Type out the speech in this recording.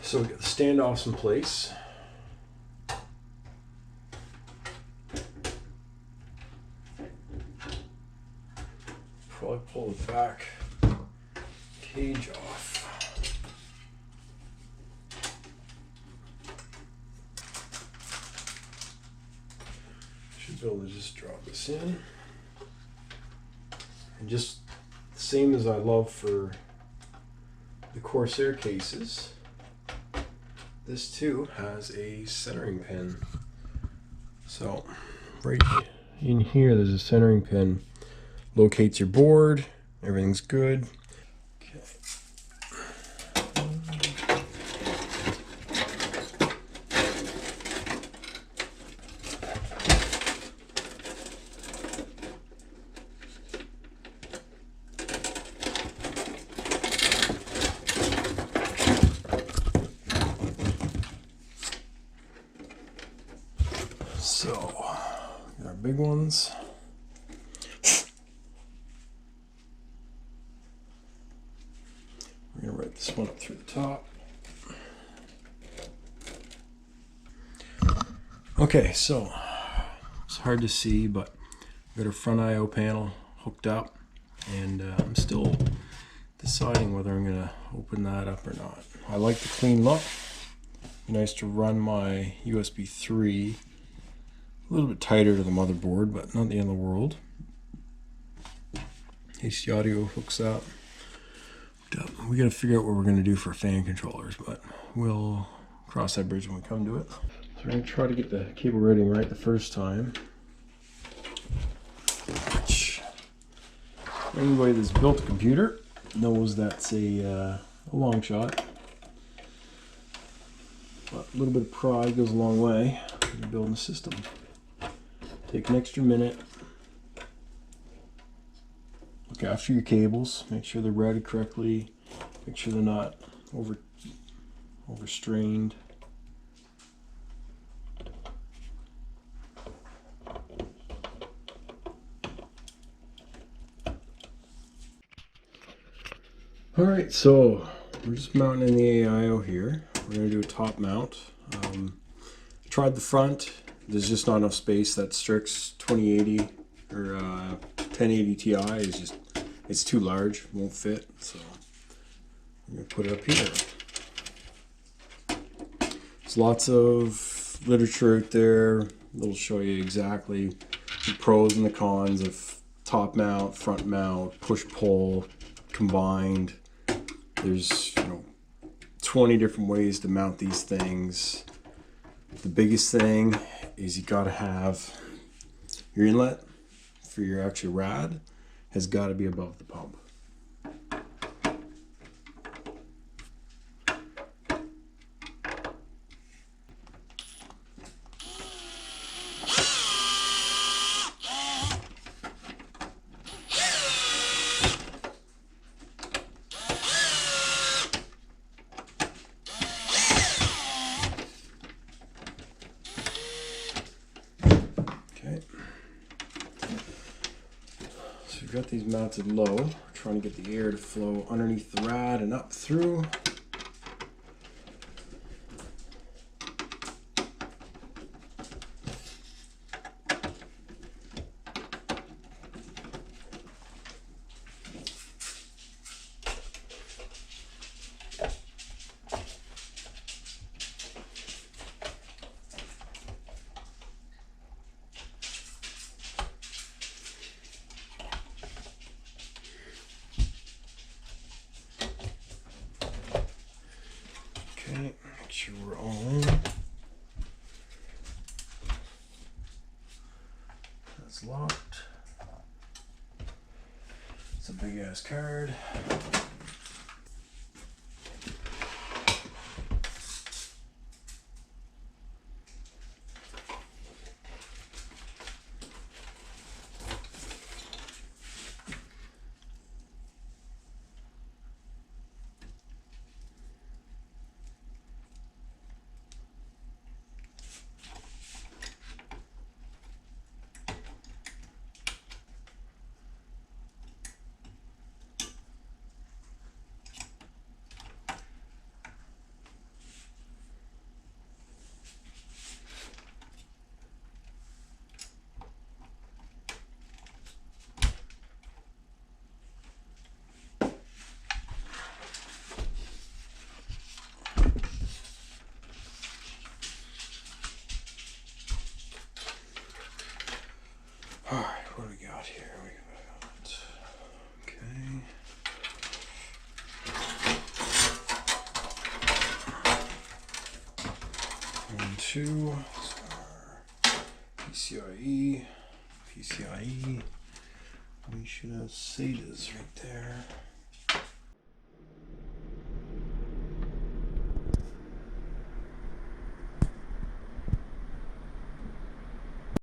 So we got the standoffs in place. Probably pull the back cage off. Should be able to just drop this in. And just the same as I love for the Corsair cases, this too has a centering pin. So right in here there's a centering pin. Locates your board, everything's good. Okay. So, our big ones. We're going to write this one up through the top. Okay, so it's hard to see, but we've got our front I/O panel hooked up, and I'm still deciding whether I'm going to open that up or not. I like the clean look. Nice to run my USB 3 a little bit tighter to the motherboard, but not the end of the world. AC audio hooks up. We got to figure out what we're going to do for fan controllers, but we'll cross that bridge when we come to it. So we're going to try to get the cable routing right the first time. Which, anybody that's built a computer knows that's a long shot. But a little bit of pride goes a long way in building a system. Take an extra minute. Look after your cables. Make sure they're routed correctly. Make sure they're not overstrained. All right, so we're just mounting in the AIO here. We're going to do a top mount. Tried the front. There's just not enough space. That Strix 2080 or 1080 Ti is just, it's too large, won't fit. So I'm going to put it up here. There's lots of literature out there that'll show you exactly the pros and the cons of top mount, front mount, push-pull, combined. There's 20 different ways to mount these things. The biggest thing is you got to have your inlet for your actual rad has got to be above the pump. We've got these mounted low. We're trying to get the air to flow underneath the rad and up through. Okay, make sure we're on. That's locked. It's a big ass card. 2. PCIe. We should have SATAs right there.